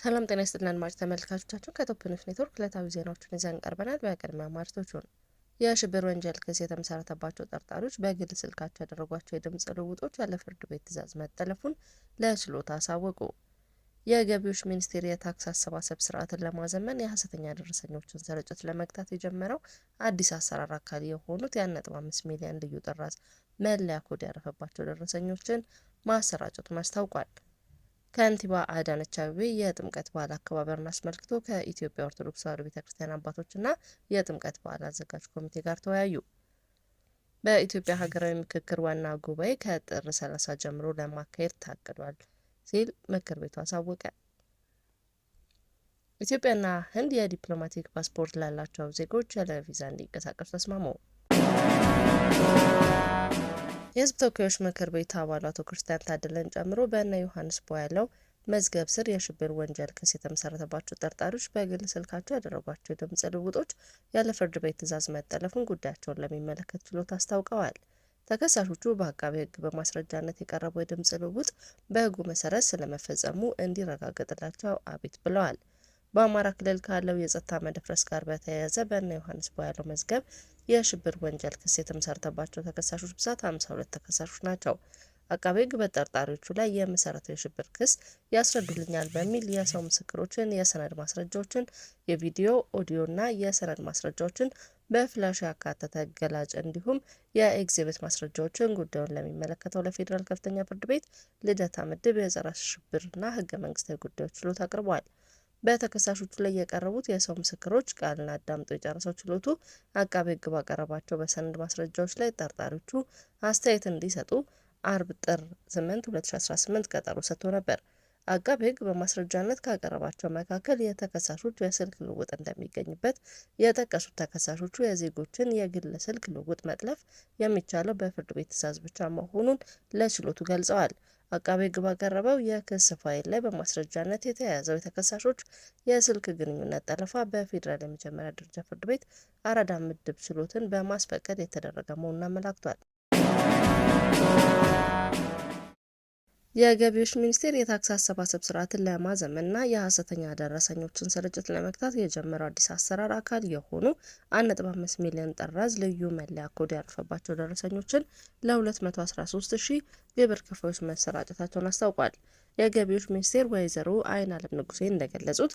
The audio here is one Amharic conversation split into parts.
ሰላም ጤና ይስጥልን አድማጭ ተመልካቾቻችን ከቶፕ ኒውስ ኔትወርክ ዕለታዊ ዜናዎችን ይዘን ቀርበናል። በቅድሚያ አርዕስቶቹን የሽብር ወንጀል ክስ የተመሰረተባቸው ተጠርጣሪዎች በግል ስልካቸው ያደረጓቸው የድምጽ ልውውጦች ያለ ፍርድ ቤት ትዕዛዝ መጠለፉን ለችሎት አሳወቁ። የገቢዎች ሚኒስቴር የታክስ አሰባሰብ ስርዓትን ለማዘመን የሐሰተኛ ደረሰኞችን ስርጭት ለመግታት የጀመረው አዲስ አሰራር አካል የሆኑት የ1.5 ሚሊዮን ልዩ ጥራዝ መለያ ኮድ ያረፈባቸው ደረሰኞችን ማሰራጨቱን አስታውቋል። ከንቲባ አዳነች አቤቤ የጥምቀት በዓል አከባበርን አስመልክቶ ከኢትዮጵያ ኦርቶዶክስ ተዋሕዶ ቤተክርስቲያን አባቶችና የጥምቀት በዓል አዘጋጅ ኮሚቴ ጋር ተወያዩ። በኢትዮጵያ ሀገራዊ ምክክር ዋና ጉባኤ ከጥር 30 ጀምሮ ለማካሄድ ታቅዷል ሲል ምክር ቤቱ አሳወቀ። ኢትዮጵያና ህንድ የዲፕሎማቲክ ፓስፖርት ላላቸው ዜጎች ያለ ቪዛ እንዲንቀሳቀሱ ተስማሙ። የህዝብ ተወካዮች ምክር ቤት አባል አቶ ክርስቲያን ታደለን ጨምሮ በእነ ዮሐንስ ቦያለው መዝገብ ስር የሽብር ወንጀል ክስ የተመሰረተባቸው ተጠርጣሪዎች በግል ስልካቸው ያደረጓቸው የድምጽ ልውውጦች ያለ ፍርድ ቤት ትዕዛዝ መጠለፉን ጉዳያቸውን ለሚመለከት ችሎት አስታውቀዋል። ተከሳሾቹ በአቃቤ ሕግ በማስረጃነት የቀረበው የድምጽ ልውውጥ በሕጉ መሰረት ስለመፈጸሙ እንዲረጋገጥላቸው አቤት ብለዋል። በአማራ ክልል ካለው የጸጥታ መደፍረስ ጋር በተያያዘ በእነ ዮሐንስ ቦያለው መዝገብ የሽብር ወንጀል ክስ የተመሰረተባቸው ተከሳሾች ብዛት 52 ተከሳሾች ናቸው። አቃቤ ሕግ በተጠርጣሪዎቹ ላይ የመሰረተው የሽብር ክስ ያስረዱልኛል በሚል የሰው ምስክሮችን፣ የሰነድ ማስረጃዎችን፣ የቪዲዮ ኦዲዮና የሰነድ ማስረጃዎችን በፍላሽ ያካተተ ገላጭ እንዲሁም የኤግዚቢት ማስረጃዎችን ጉዳዩን ለሚመለከተው ለፌዴራል ከፍተኛ ፍርድ ቤት ልደታ ምድብ የጸረ ሽብርና ሕገ መንግስታዊ ጉዳዮች ችሎት አቅርበዋል። በተከሳሾቹ ላይ የቀረቡት የሰው ምስክሮች ቃልን አዳምጦ የጨረሰው ችሎቱ አቃቤ ሕግ ባቀረባቸው በሰነድ ማስረጃዎች ላይ ተጠርጣሪዎቹ አስተያየት እንዲሰጡ አርብ ጥር 8 2018 ቀጠሮ ሰጥቶ ነበር። አቃቤ ሕግ በማስረጃነት ካቀረባቸው መካከል የተከሳሾቹ የስልክ ልውውጥ እንደሚገኝበት የጠቀሱት ተከሳሾቹ የዜጎችን የግል ስልክ ልውውጥ መጥለፍ የሚቻለው በፍርድ ቤት ትዕዛዝ ብቻ መሆኑን ለችሎቱ ገልጸዋል። አቃቤ ሕግ ባቀረበው የክስ ፋይል ላይ በማስረጃነት የተያያዘው የተከሳሾች የስልክ ግንኙነት ጠለፋ በፌዴራል የመጀመሪያ ደረጃ ፍርድ ቤት አራዳ ምድብ ችሎትን በማስፈቀድ የተደረገ መሆኑን አመላክቷል። የገቢዎች ሚኒስቴር የታክስ አሰባሰብ ስርዓትን ለማዘመንና የሐሰተኛ ደረሰኞችን ስርጭት ለመግታት የጀመረው አዲስ አሰራር አካል የሆኑ 1.5 ሚሊዮን ጥራዝ ልዩ መለያ ኮድ ያረፈባቸው ደረሰኞችን ለ213,000 ግብር ከፋዮች መሰራጨታቸውን አስታውቋል። የገቢዎች ሚኒስቴር ወይዘሮ አይናለም ንጉሴ እንደገለጹት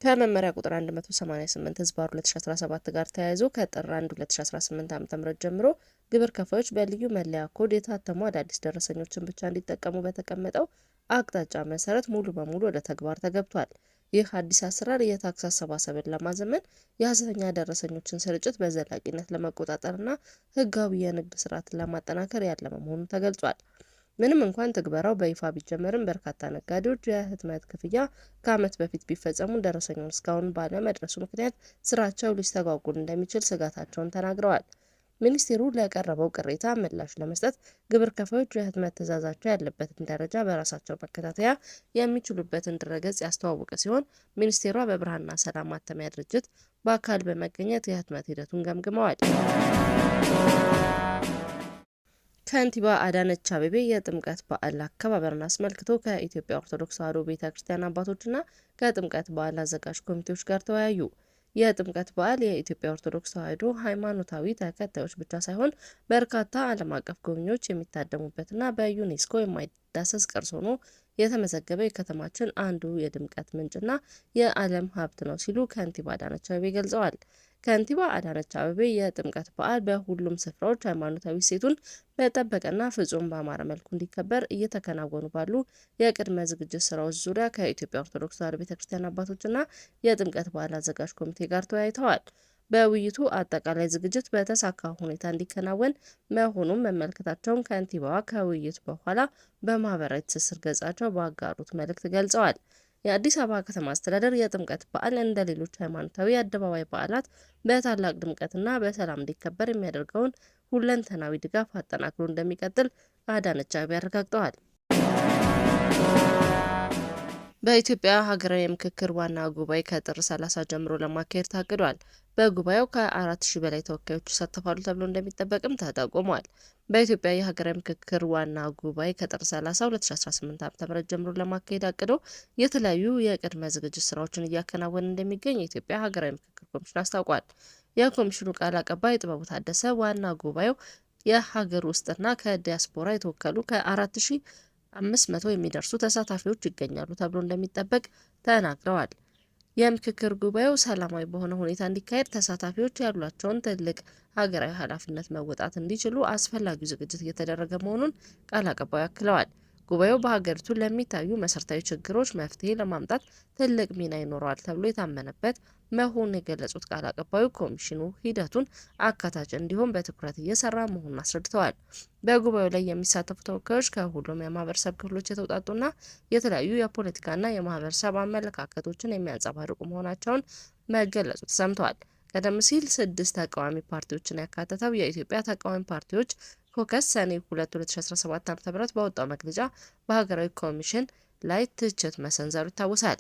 ከመመሪያ ቁጥር 188/2017 ጋር ተያይዞ ከጥር 1 2018 ዓ.ም ጀምሮ ግብር ከፋዮች በልዩ መለያ ኮድ የታተሙ አዳዲስ ደረሰኞችን ብቻ እንዲጠቀሙ በተቀመጠው አቅጣጫ መሰረት ሙሉ በሙሉ ወደ ተግባር ተገብቷል። ይህ አዲስ አሰራር የታክስ አሰባሰብን ለማዘመን፣ የሐሰተኛ ደረሰኞችን ስርጭት በዘላቂነት ለመቆጣጠርና ሕጋዊ የንግድ ስርዓትን ለማጠናከር ያለመ መሆኑ ተገልጿል። ምንም እንኳን ትግበራው በይፋ ቢጀመርም በርካታ ነጋዴዎች የህትመት ክፍያ ከዓመት በፊት ቢፈጸሙ ደረሰኙን እስካሁን ባለመድረሱ ምክንያት ስራቸው ሊስተጓጉል እንደሚችል ስጋታቸውን ተናግረዋል። ሚኒስቴሩ ለቀረበው ቅሬታ ምላሽ ለመስጠት ግብር ከፋዮች የህትመት ትዕዛዛቸው ያለበትን ደረጃ በራሳቸው መከታተያ የሚችሉበትን ድረገጽ ያስተዋወቀ ሲሆን ሚኒስቴሯ በብርሃንና ሰላም ማተሚያ ድርጅት በአካል በመገኘት የህትመት ሂደቱን ገምግመዋል። ከንቲባ አዳነች አቤቤ የጥምቀት በዓል አከባበርን አስመልክቶ ከኢትዮጵያ ኦርቶዶክስ ተዋሕዶ ቤተክርስቲያን አባቶችና ከጥምቀት በዓል አዘጋጅ ኮሚቴዎች ጋር ተወያዩ። የጥምቀት በዓል የኢትዮጵያ ኦርቶዶክስ ተዋሕዶ ሃይማኖታዊ ተከታዮች ብቻ ሳይሆን በርካታ ዓለም አቀፍ ጎብኚዎች የሚታደሙበትና በዩኔስኮ የማይዳሰስ ቅርስ ሆኖ የተመዘገበ የከተማችን አንዱ የድምቀት ምንጭና የዓለም ሀብት ነው ሲሉ ከንቲባ አዳነች አቤቤ ገልጸዋል። ከንቲባ አዳነች አቤቤ የጥምቀት በዓል በሁሉም ስፍራዎች ሃይማኖታዊ እሴቱን በጠበቀና ፍጹም በአማረ መልኩ እንዲከበር እየተከናወኑ ባሉ የቅድመ ዝግጅት ስራዎች ዙሪያ ከኢትዮጵያ ኦርቶዶክስ ተዋሕዶ ቤተክርስቲያን አባቶችና የጥምቀት በዓል አዘጋጅ ኮሚቴ ጋር ተወያይተዋል። በውይይቱ አጠቃላይ ዝግጅት በተሳካ ሁኔታ እንዲከናወን መሆኑን መመልከታቸውን ከንቲባዋ ከውይይቱ በኋላ በማህበራዊ ትስስር ገጻቸው ባጋሩት መልእክት ገልጸዋል። የአዲስ አበባ ከተማ አስተዳደር የጥምቀት በዓል እንደ ሌሎች ሃይማኖታዊ አደባባይ በዓላት በታላቅ ድምቀትና በሰላም እንዲከበር የሚያደርገውን ሁለንተናዊ ድጋፍ አጠናክሮ እንደሚቀጥል አዳነች አቤቤ አረጋግጠዋል። በኢትዮጵያ ሀገራዊ የምክክር ዋና ጉባኤ ከጥር 30 ጀምሮ ለማካሄድ ታቅዷል። በጉባኤው ከ4000 በላይ ተወካዮች ይሳተፋሉ ተብሎ እንደሚጠበቅም ተጠቁሟል። በኢትዮጵያ የሀገራዊ ምክክር ዋና ጉባኤ ከጥር 30 2018 ዓ.ም ጀምሮ ለማካሄድ አቅዶ የተለያዩ የቅድመ ዝግጅት ስራዎችን እያከናወነ እንደሚገኝ የኢትዮጵያ ሀገራዊ ምክክር ኮሚሽን አስታውቋል። የኮሚሽኑ ቃል አቀባይ ጥበቡ ታደሰ ዋና ጉባኤው የሀገር ውስጥና ከዲያስፖራ የተወከሉ ከ4500 የሚደርሱ ተሳታፊዎች ይገኛሉ ተብሎ እንደሚጠበቅ ተናግረዋል። የምክክር ጉባኤው ሰላማዊ በሆነ ሁኔታ እንዲካሄድ ተሳታፊዎች ያሏቸውን ትልቅ ሀገራዊ ኃላፊነት መወጣት እንዲችሉ አስፈላጊው ዝግጅት እየተደረገ መሆኑን ቃል አቀባዩ አክለዋል። ጉባኤው በሀገሪቱ ለሚታዩ መሰረታዊ ችግሮች መፍትሄ ለማምጣት ትልቅ ሚና ይኖረዋል ተብሎ የታመነበት መሆኑን የገለጹት ቃል አቀባዩ ኮሚሽኑ ሂደቱን አካታች እንዲሆን በትኩረት እየሰራ መሆኑን አስረድተዋል። በጉባኤው ላይ የሚሳተፉ ተወካዮች ከሁሉም የማህበረሰብ ክፍሎች የተውጣጡና የተለያዩ የፖለቲካና የማህበረሰብ አመለካከቶችን የሚያንጸባርቁ መሆናቸውን መገለጹ ተሰምተዋል። ቀደም ሲል 6 ተቃዋሚ ፓርቲዎችን ያካተተው የኢትዮጵያ ተቃዋሚ ፓርቲዎች ኮከስ ሰኔ 2 2017 ዓ.ም ባወጣው መግለጫ በሀገራዊ ኮሚሽን ላይ ትችት መሰንዘሩ ይታወሳል።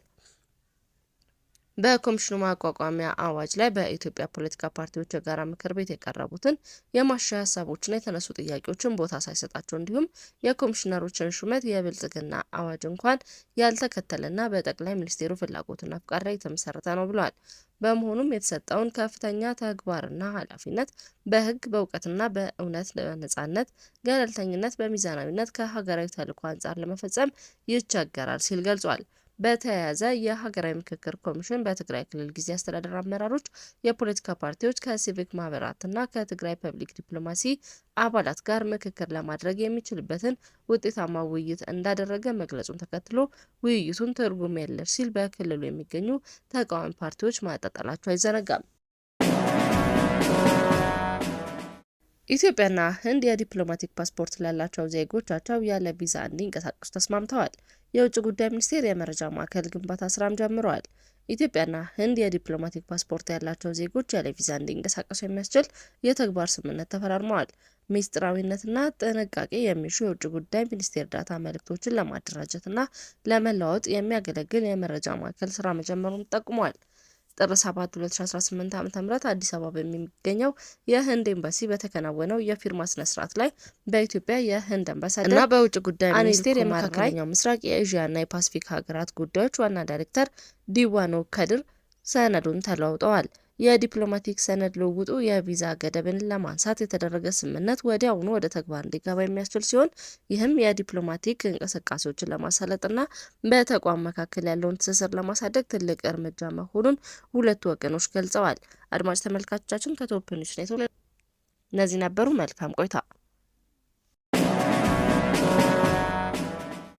በኮሚሽኑ ማቋቋሚያ አዋጅ ላይ በኢትዮጵያ ፖለቲካ ፓርቲዎች የጋራ ምክር ቤት የቀረቡትን የማሻሻያ ሀሳቦችና የተነሱ ጥያቄዎችን ቦታ ሳይሰጣቸው እንዲሁም የኮሚሽነሮችን ሹመት የብልጽግና አዋጅ እንኳን ያልተከተለና በጠቅላይ ሚኒስትሩ ፍላጎትና ፍቃድ ላይ የተመሰረተ ነው ብለዋል። በመሆኑም የተሰጠውን ከፍተኛ ተግባርና ኃላፊነት በሕግ፣ በእውቀትና በእውነት በነጻነት፣ ገለልተኝነት፣ በሚዛናዊነት ከሀገራዊ ተልዕኮ አንጻር ለመፈጸም ይቸገራል ሲል ገልጿል። በተያያዘ የሀገራዊ ምክክር ኮሚሽን በትግራይ ክልል ጊዜያዊ አስተዳደር አመራሮች፣ የፖለቲካ ፓርቲዎች፣ ከሲቪክ ማህበራትና ከትግራይ ፐብሊክ ዲፕሎማሲ አባላት ጋር ምክክር ለማድረግ የሚችልበትን ውጤታማ ውይይት እንዳደረገ መግለጹን ተከትሎ ውይይቱን ትርጉም የለሽ ሲል በክልሉ የሚገኙ ተቃዋሚ ፓርቲዎች ማጣጣላቸው አይዘነጋም። ኢትዮጵያና ህንድ የዲፕሎማቲክ ፓስፖርት ላላቸው ዜጎቻቸው ያለ ቪዛ እንዲንቀሳቀሱ ተስማምተዋል። የውጭ ጉዳይ ሚኒስቴር የመረጃ ማዕከል ግንባታ ስራም ጀምረዋል። ኢትዮጵያና ህንድ የዲፕሎማቲክ ፓስፖርት ያላቸው ዜጎች ያለ ቪዛ እንዲንቀሳቀሱ የሚያስችል የተግባር ስምምነት ተፈራርመዋል። ሚስጥራዊነትና ጥንቃቄ የሚሹ የውጭ ጉዳይ ሚኒስቴር ዳታ መልእክቶችን ለማደራጀትና ለመለዋወጥ የሚያገለግል የመረጃ ማዕከል ስራ መጀመሩን ጠቁሟል። ጥር 7 2018 ዓ.ም አዲስ አበባ በሚገኘው የህንድ ኤምባሲ በተከናወነው የፊርማ ስነ ስርዓት ላይ በኢትዮጵያ የህንድ አምባሳደር እና በውጭ ጉዳይ ሚኒስቴር የመካከለኛው ምስራቅ የኤዥያና የፓሲፊክ ሀገራት ጉዳዮች ዋና ዳይሬክተር ዲዋኖ ከድር ሰነዱን ተለዋውጠዋል። የዲፕሎማቲክ ሰነድ ልውውጡ የቪዛ ገደብን ለማንሳት የተደረገ ስምምነት ወዲያውኑ ወደ ተግባር እንዲገባ የሚያስችል ሲሆን ይህም የዲፕሎማቲክ እንቅስቃሴዎችን ለማሳለጥና በተቋም መካከል ያለውን ትስስር ለማሳደግ ትልቅ እርምጃ መሆኑን ሁለቱ ወገኖች ገልጸዋል። አድማጭ ተመልካቾቻችን ከቶፕ ኒውስ ኔትወርክ እነዚህ ነበሩ። መልካም ቆይታ